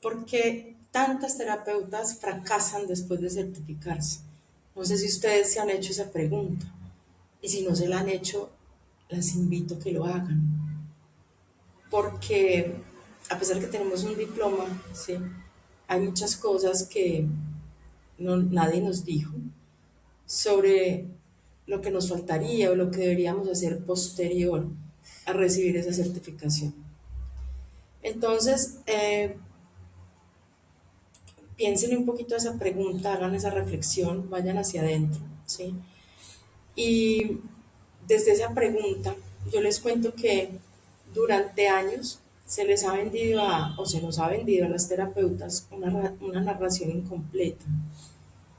¿Por qué tantas terapeutas fracasan después de certificarse? No sé si ustedes se han hecho esa pregunta. Y si no se la han hecho, las invito a que lo hagan. Porque a pesar que tenemos un diploma, ¿sí? Hay muchas cosas que nadie nos dijo sobre lo que nos faltaría o lo que deberíamos hacer posterior a recibir esa certificación. Entonces, piensen un poquito esa pregunta, hagan esa reflexión, vayan hacia adentro, ¿sí? Y desde esa pregunta, yo les cuento que durante años se les ha vendido o se nos ha vendido a las terapeutas una narración incompleta.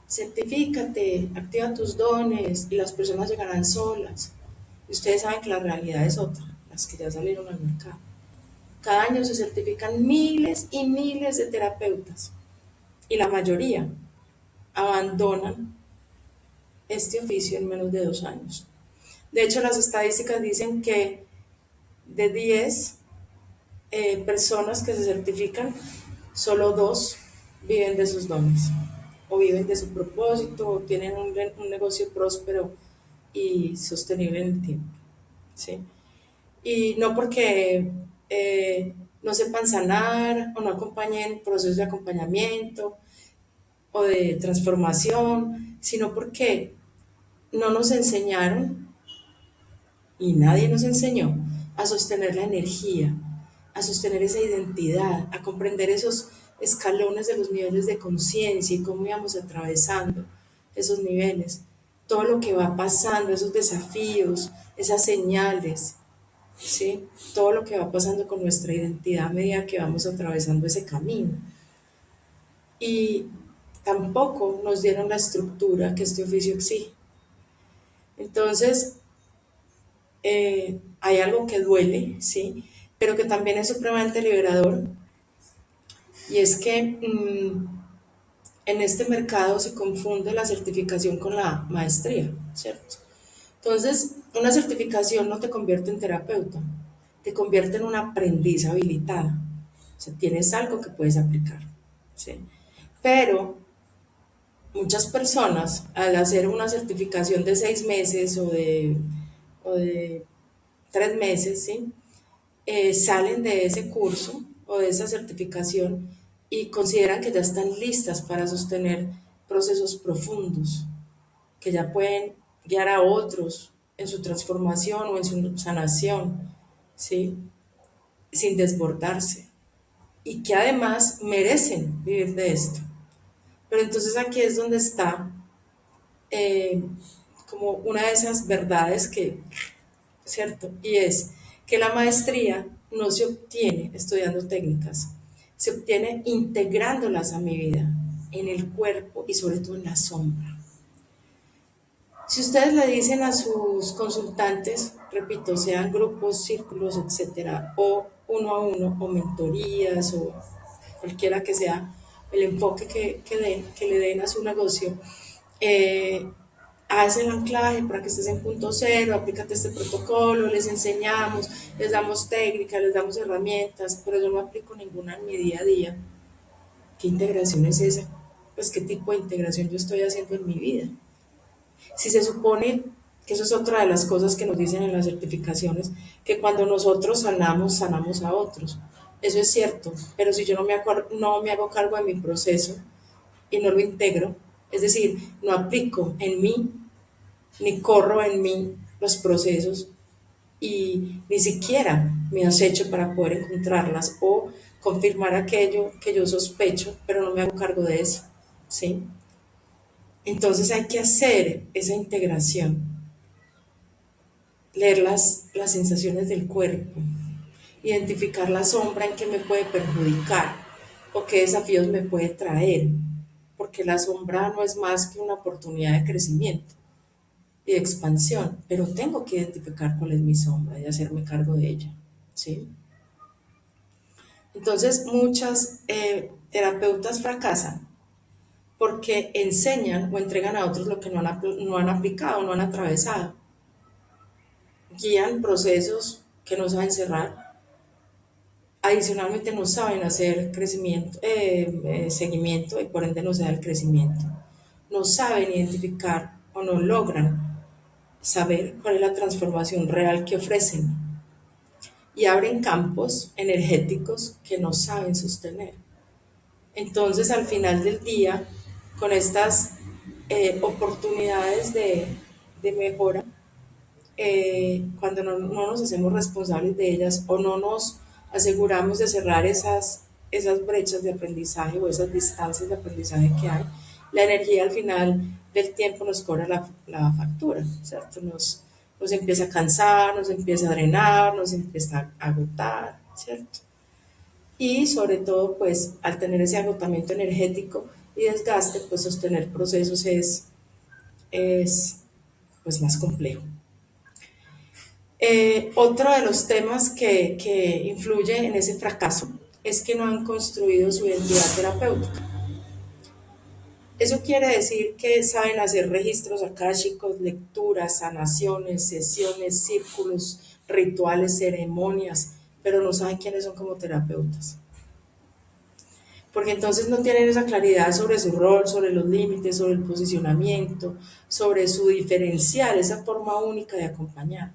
Certifícate, activa tus dones y las personas llegarán solas. Y ustedes saben que la realidad es otra, las que ya salieron al mercado. Cada año se certifican miles y miles de terapeutas y la mayoría abandonan este oficio en menos de 2 años. De hecho, las estadísticas dicen que de 10 personas que se certifican, solo 2 viven de sus dones, o viven de su propósito, o tienen un negocio próspero y sostenible en el tiempo. ¿Sí? Y no porque no sepan sanar o no acompañen procesos de acompañamiento o de transformación, sino porque no nos enseñaron y nadie nos enseñó a sostener la energía, a sostener esa identidad, a comprender esos escalones de los niveles de conciencia y cómo íbamos atravesando esos niveles, todo lo que va pasando, esos desafíos, esas señales, ¿sí? Todo lo que va pasando con nuestra identidad a medida que vamos atravesando ese camino. Y tampoco nos dieron la estructura que este oficio exige. Entonces, hay algo que duele, ¿sí? Pero que también es supremamente liberador, y es que en este mercado se confunde la certificación con la maestría, ¿cierto? Entonces, una certificación no te convierte en terapeuta, te convierte en un aprendiz habilitada. O sea, tienes algo que puedes aplicar, ¿sí? Pero muchas personas, al hacer una certificación de 6 meses o de 3 meses, ¿sí? Salen de ese curso o de esa certificación y consideran que ya están listas para sostener procesos profundos, que ya pueden guiar a otros en su transformación o en su sanación, ¿sí? Sin desbordarse, y que además merecen vivir de esto. Pero entonces aquí es donde está eh, como una de esas verdades que, ¿cierto? Y es que la maestría no se obtiene estudiando técnicas, se obtiene integrándolas a mi vida, en el cuerpo y sobre todo en la sombra. Si ustedes le dicen a sus consultantes, repito, sean grupos, círculos, etcétera, o uno a uno, o mentorías, o cualquiera que sea el enfoque que le den a su negocio, eh, haz el anclaje para que estés en punto cero, aplícate este protocolo, les enseñamos, les damos técnicas, les damos herramientas, pero yo no aplico ninguna en mi día a día. ¿Qué integración es esa? Pues qué tipo de integración yo estoy haciendo en mi vida. Si se supone que eso es otra de las cosas que nos dicen en las certificaciones, que cuando nosotros sanamos, sanamos a otros. Eso es cierto, pero si yo no me hago cargo de mi proceso y no lo integro, es decir, no aplico en mí ni corro en mí los procesos y ni siquiera me acecho para poder encontrarlas o confirmar aquello que yo sospecho, pero no me hago cargo de eso, ¿sí? Entonces hay que hacer esa integración, leer las sensaciones del cuerpo, identificar la sombra en que me puede perjudicar o qué desafíos me puede traer, porque la sombra no es más que una oportunidad de crecimiento y de expansión, pero tengo que identificar cuál es mi sombra y hacerme cargo de ella, ¿sí? Entonces, muchas terapeutas fracasan porque enseñan o entregan a otros lo que no han aplicado, no han atravesado. Guían procesos que no saben cerrar, Adicionalmente no saben hacer crecimiento, seguimiento y por ende no se da el crecimiento. No saben identificar o no logran saber cuál es la transformación real que ofrecen y abren campos energéticos que no saben sostener. Entonces, al final del día, con estas oportunidades de mejora, cuando no nos hacemos responsables de ellas o no nos aseguramos de cerrar esas brechas de aprendizaje o esas distancias de aprendizaje que hay, la energía al final del tiempo nos cobra la factura, ¿cierto? Nos empieza a cansar, nos empieza a drenar, nos empieza a agotar, ¿cierto? Y sobre todo, pues al tener ese agotamiento energético y desgaste, pues sostener procesos es pues más complejo. Otro de los temas que influye en ese fracaso es que no han construido su identidad terapéutica. Eso quiere decir que saben hacer registros akáshicos, lecturas, sanaciones, sesiones, círculos, rituales, ceremonias, pero no saben quiénes son como terapeutas. Porque entonces no tienen esa claridad sobre su rol, sobre los límites, sobre el posicionamiento, sobre su diferencial, esa forma única de acompañar.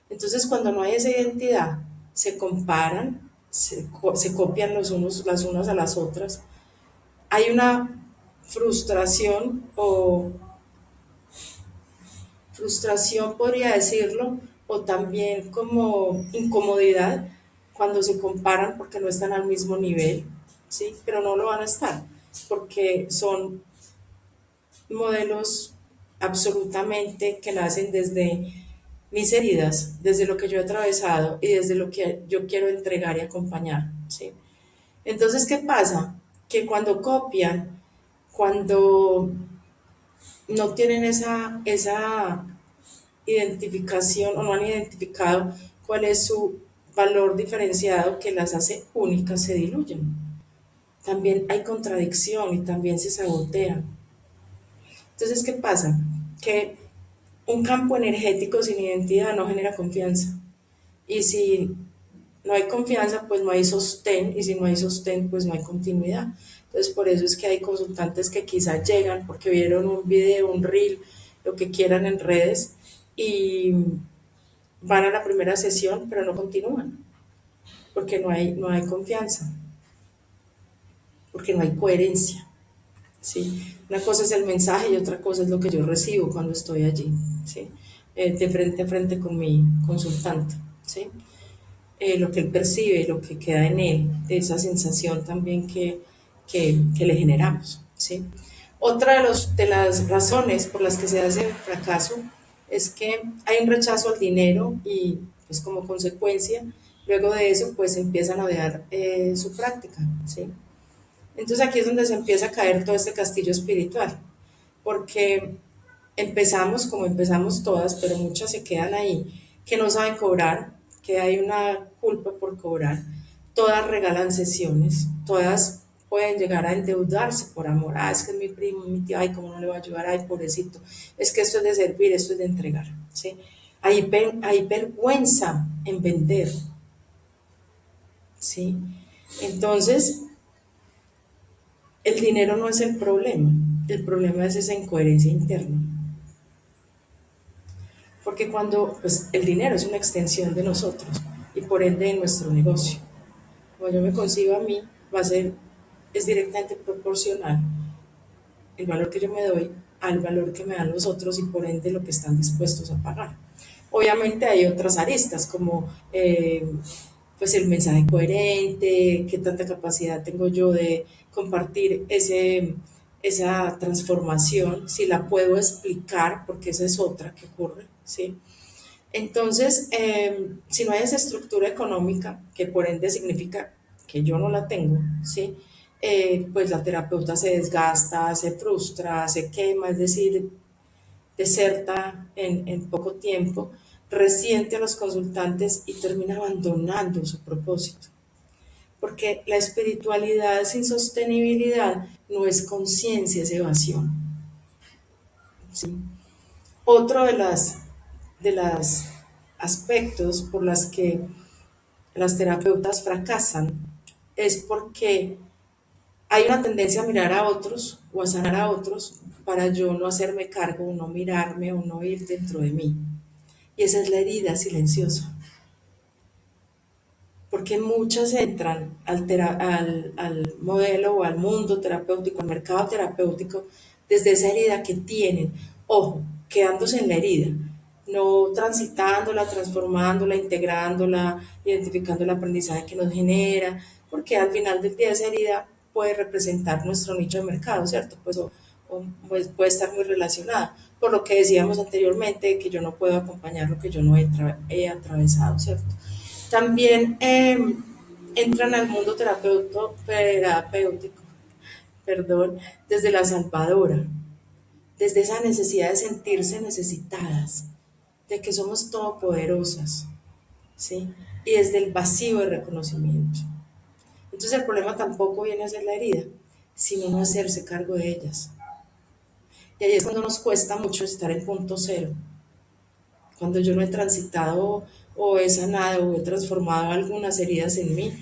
Entonces, cuando no hay esa identidad, se comparan, se copian las unas a las otras. Hay una frustración o frustración, podría decirlo, o también como incomodidad cuando se comparan porque no están al mismo nivel, ¿sí? Pero no lo van a estar porque son modelos absolutamente que nacen desde mis heridas, desde lo que yo he atravesado y desde lo que yo quiero entregar y acompañar, ¿sí? Entonces, ¿qué pasa? Que cuando copian, cuando no tienen esa identificación o no han identificado cuál es su valor diferenciado que las hace únicas, se diluyen. También hay contradicción y también se sabotean. Entonces, ¿qué pasa? Que un campo energético sin identidad no genera confianza. Y si no hay confianza, pues no hay sostén. Y si no hay sostén, pues no hay continuidad. Entonces, por eso es que hay consultantes que quizás llegan porque vieron un video, un reel, lo que quieran en redes y van a la primera sesión, pero no continúan porque no hay confianza, porque no hay coherencia. ¿Sí? Una cosa es el mensaje y otra cosa es lo que yo recibo cuando estoy allí, ¿sí? De frente a frente con mi consultante, ¿sí? Lo que él percibe, lo que queda en él, de esa sensación también que le generamos, ¿sí? Otra de las razones por las que se hace el fracaso es que hay un rechazo al dinero y pues como consecuencia, luego de eso pues empiezan a odiar su práctica, ¿sí? Entonces aquí es donde se empieza a caer todo este castillo espiritual, porque empezamos como empezamos todas, pero muchas se quedan ahí, que no saben cobrar, que hay una culpa por cobrar, todas regalan sesiones, todas pueden llegar a endeudarse por amor, es que es mi primo, mi tío, ay, cómo no le va a ayudar, ay, pobrecito, es que esto es de servir, esto es de entregar, ¿sí? Hay vergüenza en vender, ¿sí? Entonces, el dinero no es el problema es esa incoherencia interna. Porque cuando pues, el dinero es una extensión de nosotros y por ende de nuestro negocio. Cuando yo me concibo a mí, es directamente proporcional el valor que yo me doy al valor que me dan los otros y por ende lo que están dispuestos a pagar. Obviamente hay otras aristas como pues el mensaje coherente, qué tanta capacidad tengo yo de compartir esa transformación, si la puedo explicar, porque esa es otra que ocurre, ¿sí? Entonces, si no hay esa estructura económica, que por ende significa que yo no la tengo, ¿sí? Pues la terapeuta se desgasta, se frustra, se quema, es decir, deserta en poco tiempo, resiente a los consultantes y termina abandonando su propósito. Porque la espiritualidad sin sostenibilidad no es conciencia, es evasión. ¿Sí? Otro de las aspectos por las que las terapeutas fracasan es porque hay una tendencia a mirar a otros o a sanar a otros para yo no hacerme cargo, o no mirarme o no ir dentro de mí. Y esa es la herida silenciosa, porque muchas entran al modelo o al mundo terapéutico, al mercado terapéutico, desde esa herida que tienen, ojo, quedándose en la herida, no transitándola, transformándola, integrándola, identificando el aprendizaje que nos genera, porque al final del día esa herida puede representar nuestro nicho de mercado, ¿cierto? Pues puede estar muy relacionada, por lo que decíamos anteriormente, que yo no puedo acompañar lo que yo no he atravesado, ¿cierto? También entran al mundo terapéutico, perdón, desde la salvadora, desde esa necesidad de sentirse necesitadas, de que somos todopoderosas, ¿sí? Y desde el vacío de reconocimiento. Entonces el problema tampoco viene a ser la herida, sino no hacerse cargo de ellas. Y ahí es cuando nos cuesta mucho estar en punto cero, cuando yo no he transitado o he sanado o he transformado algunas heridas en mí,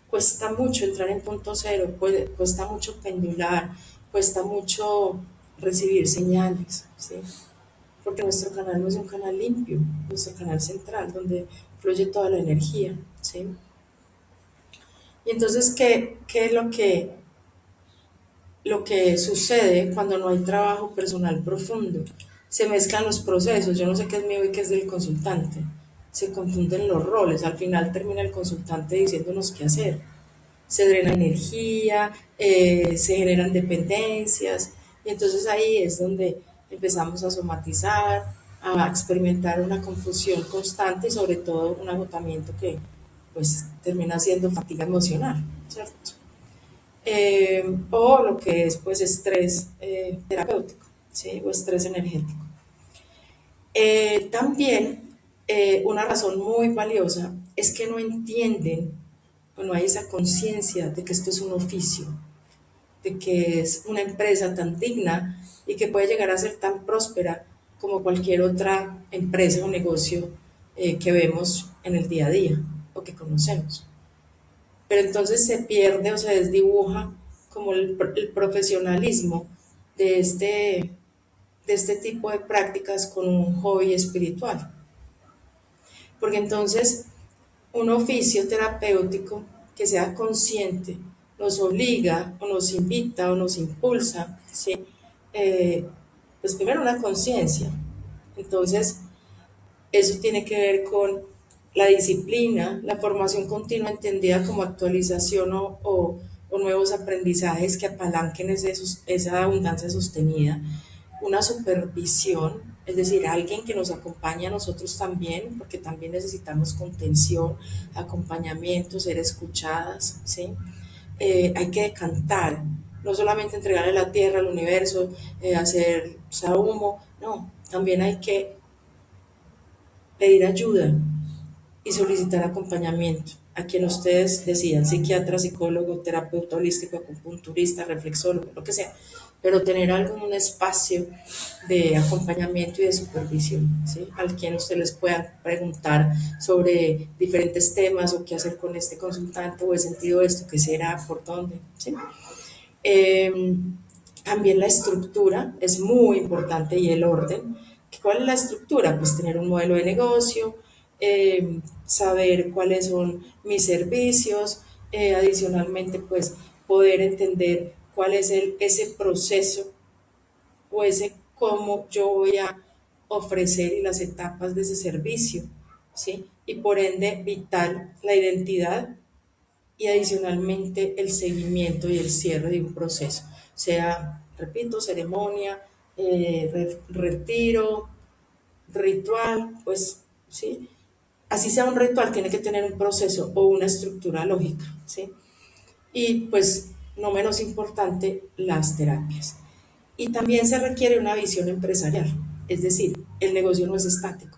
cuesta mucho entrar en punto cero, cuesta mucho pendular, cuesta mucho recibir señales, ¿sí? Porque nuestro canal no es un canal limpio, nuestro canal central, donde fluye toda la energía, ¿sí? Y entonces, ¿qué es lo que sucede cuando no hay trabajo personal profundo? Se mezclan los procesos, yo no sé qué es mío y qué es del consultante, se confunden los roles, al final termina el consultante diciéndonos qué hacer, se drena energía, se generan dependencias, y entonces ahí es donde empezamos a somatizar, a experimentar una confusión constante y sobre todo un agotamiento que pues termina siendo fatiga emocional, ¿cierto? O lo que es pues estrés terapéutico, ¿sí? O estrés energético. También una razón muy valiosa es que no entienden o no hay esa conciencia de que esto es un oficio, de que es una empresa tan digna y que puede llegar a ser tan próspera como cualquier otra empresa o negocio que vemos en el día a día o que conocemos. Pero entonces se pierde o se desdibuja como el profesionalismo de este tipo de prácticas con un hobby espiritual. Porque entonces un oficio terapéutico que sea consciente nos obliga o nos invita o nos impulsa, ¿sí? Pues primero una conciencia. Entonces, eso tiene que ver con la disciplina, la formación continua entendida como actualización o nuevos aprendizajes que apalanquen esa abundancia sostenida, una supervisión, es decir, alguien que nos acompañe a nosotros también, porque también necesitamos contención, acompañamiento, ser escuchadas, ¿sí? Hay que decantar, no solamente entregarle la tierra al universo, hacer humo, no, también hay que pedir ayuda y solicitar acompañamiento a quien ustedes decidan, psiquiatra, psicólogo, terapeuta holístico, acupunturista, reflexólogo, lo que sea, pero tener algún espacio de acompañamiento y de supervisión, ¿sí? Al quien ustedes les puedan preguntar sobre diferentes temas o qué hacer con este consultante o he sentido esto, qué será, por dónde, ¿sí? Eh, También la estructura es muy importante y el orden. ¿Cuál es la estructura? Pues tener un modelo de negocio, saber cuáles son mis servicios, adicionalmente pues poder entender cuál es ese proceso o ese cómo yo voy a ofrecer y las etapas de ese servicio, ¿sí? Y por ende vital la identidad y adicionalmente el seguimiento y el cierre de un proceso, sea, repito, ceremonia, retiro, ritual, pues, ¿sí? Así sea un ritual, tiene que tener un proceso o una estructura lógica, ¿sí? Y pues, no menos importante, las terapias. Y también se requiere una visión empresarial, es decir, el negocio no es estático,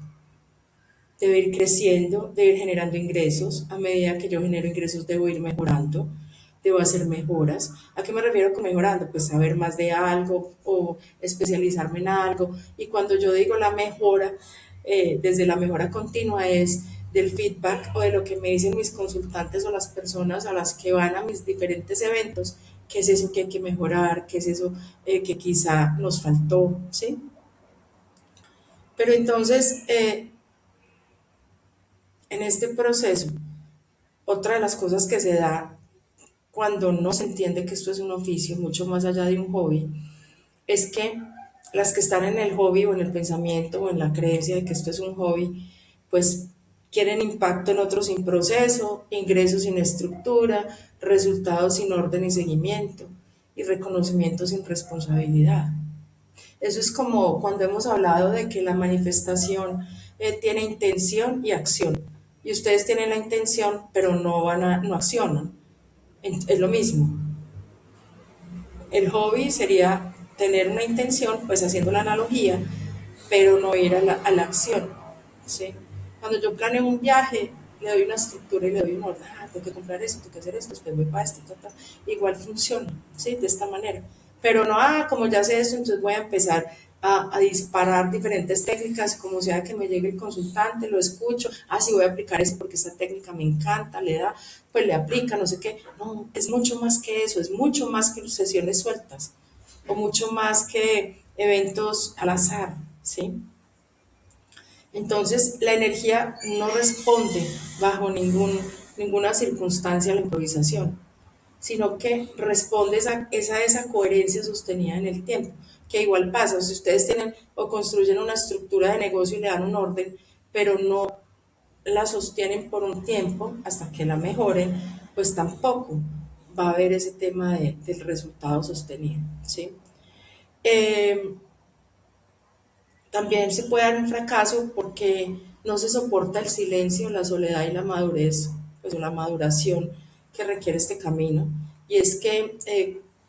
debe ir creciendo, debe ir generando ingresos. A medida que yo genero ingresos, debo ir mejorando, debo hacer mejoras. ¿A qué me refiero con mejorando? Pues saber más de algo o especializarme en algo. Y cuando yo digo la mejora, desde la mejora continua es del feedback o de lo que me dicen mis consultantes o las personas a las que van a mis diferentes eventos, qué es eso que hay que mejorar, qué es eso que quizá nos faltó, ¿sí? Pero entonces, en este proceso, otra de las cosas que se da cuando no se entiende que esto es un oficio, mucho más allá de un hobby, es que las que están en el hobby o en el pensamiento o en la creencia de que esto es un hobby, pues quieren impacto en otros sin proceso, ingresos sin estructura, resultados sin orden y seguimiento y reconocimiento sin responsabilidad. Eso es como cuando hemos hablado de que la manifestación tiene intención y acción. Y ustedes tienen la intención, pero no accionan. Es lo mismo. El hobby sería tener una intención, pues haciendo la analogía, pero no ir a la acción, ¿sí? Cuando yo planeo un viaje, le doy una estructura y le doy un orden. Tengo que comprar esto, tengo que hacer esto, después voy para esto, igual funciona, ¿sí? De esta manera. Pero no, como ya sé esto, entonces voy a empezar a disparar diferentes técnicas, como sea que me llegue el consultante, lo escucho, sí voy a aplicar esto porque esta técnica me encanta, le da, pues le aplica, no sé qué. No, es mucho más que eso, es mucho más que sesiones sueltas, o mucho más que eventos al azar, ¿sí? Entonces, la energía no responde bajo ninguna circunstancia a la improvisación, sino que responde esa coherencia sostenida en el tiempo, que igual pasa, si ustedes tienen o construyen una estructura de negocio y le dan un orden, pero no la sostienen por un tiempo hasta que la mejoren, pues tampoco va a haber ese tema del resultado sostenido, ¿sí? Eh, También se puede dar un fracaso porque no se soporta el silencio, la soledad y la madurez, pues o la maduración que requiere este camino. Y es que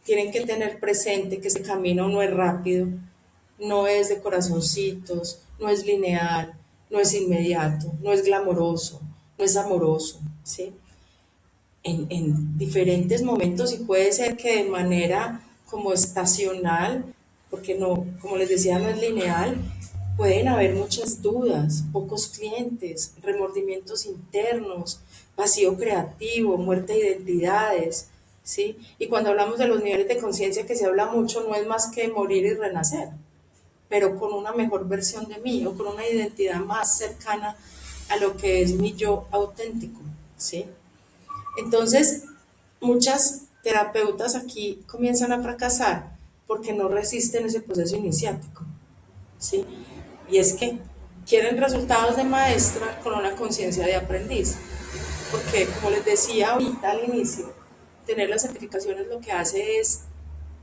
tienen que tener presente que este camino no es rápido, no es de corazoncitos, no es lineal, no es inmediato, no es glamoroso, no es amoroso, ¿sí? En diferentes momentos y puede ser que de manera como estacional, porque no, como les decía, no es lineal, pueden haber muchas dudas, pocos clientes, remordimientos internos, vacío creativo, muerte de identidades, ¿sí? Y cuando hablamos de los niveles de conciencia que se habla mucho, no es más que morir y renacer, pero con una mejor versión de mí o con una identidad más cercana a lo que es mi yo auténtico, ¿sí? Entonces, muchas terapeutas aquí comienzan a fracasar porque no resisten ese proceso iniciático, ¿sí? Y es que quieren resultados de maestra con una conciencia de aprendiz, porque como les decía ahorita al inicio, tener las certificaciones lo que hace es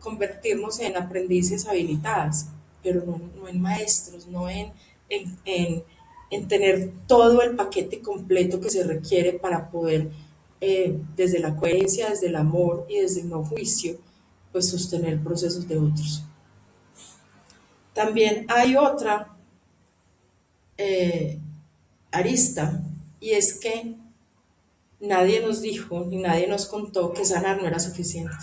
convertirnos en aprendices habilitadas, pero no en maestros, no en, en, en tener todo el paquete completo que se requiere para poder, desde la coherencia, desde el amor y desde el no juicio, pues sostener procesos de otros. También hay otra eh, arista, y es que nadie nos dijo ni nadie nos contó que sanar no era suficiente.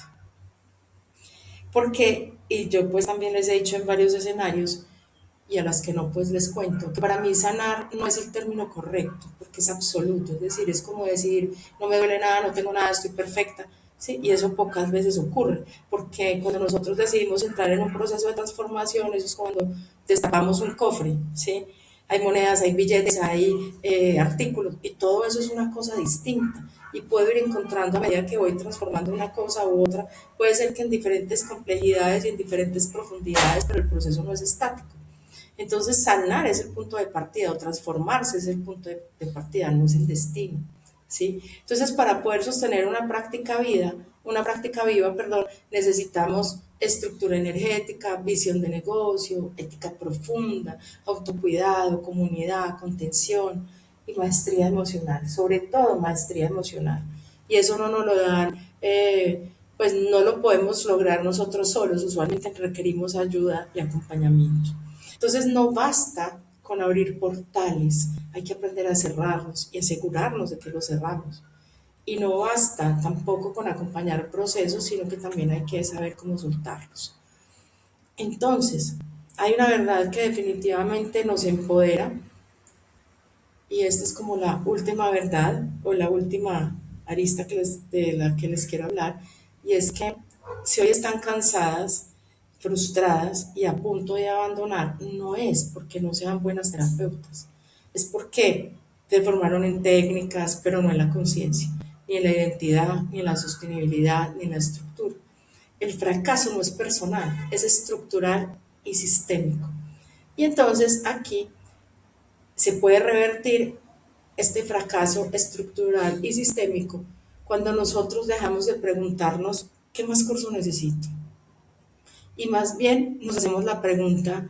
Porque, y yo pues también les he dicho en varios escenarios, y a las que no, pues les cuento, que para mí sanar no es el término correcto, porque es absoluto, es decir, es como decir, no me duele nada, no tengo nada, estoy perfecta, ¿sí? Y eso pocas veces ocurre, porque cuando nosotros decidimos entrar en un proceso de transformación, eso es cuando destapamos un cofre, ¿sí? Hay monedas, hay billetes, hay artículos, y todo eso es una cosa distinta. Y puedo ir encontrando a medida que voy transformando una cosa u otra, puede ser que en diferentes complejidades y en diferentes profundidades, pero el proceso no es estático. Entonces, sanar es el punto de partida o transformarse es el punto de partida, no es el destino, ¿sí? Entonces, para poder sostener una práctica viva, perdón, necesitamos estructura energética, visión de negocio, ética profunda, autocuidado, comunidad, contención y maestría emocional, sobre todo maestría emocional. Y eso no nos lo dan, pues no lo podemos lograr nosotros solos, usualmente requerimos ayuda y acompañamiento. Entonces no basta con abrir portales, hay que aprender a cerrarlos y asegurarnos de que los cerramos. Y no basta tampoco con acompañar procesos, sino que también hay que saber cómo soltarlos. Entonces, hay una verdad que definitivamente nos empodera y esta es como la última verdad o la última arista de la que les quiero hablar, y es que si hoy están cansadas, frustradas y a punto de abandonar, no es porque no sean buenas terapeutas, es porque se formaron en técnicas, pero no en la conciencia, ni en la identidad, ni en la sostenibilidad, ni en la estructura. El fracaso no es personal, es estructural y sistémico. Y entonces aquí se puede revertir este fracaso estructural y sistémico cuando nosotros dejamos de preguntarnos qué más curso necesito y más bien nos hacemos la pregunta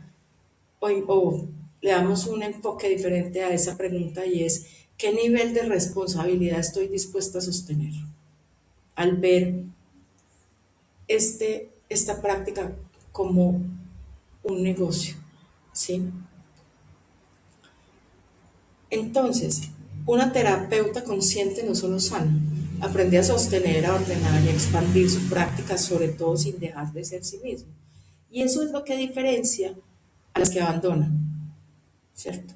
o le damos un enfoque diferente a esa pregunta, y es qué nivel de responsabilidad estoy dispuesta a sostener al ver esta práctica como un negocio, ¿sí? Entonces, una terapeuta consciente no solo sana, aprende a sostener, a ordenar y a expandir su práctica, sobre todo sin dejar de ser sí mismo. Y eso es lo que diferencia a las que abandonan, ¿cierto?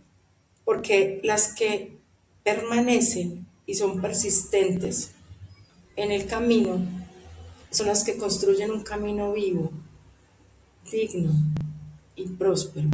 Porque las que permanecen y son persistentes en el camino son las que construyen un camino vivo, digno y próspero.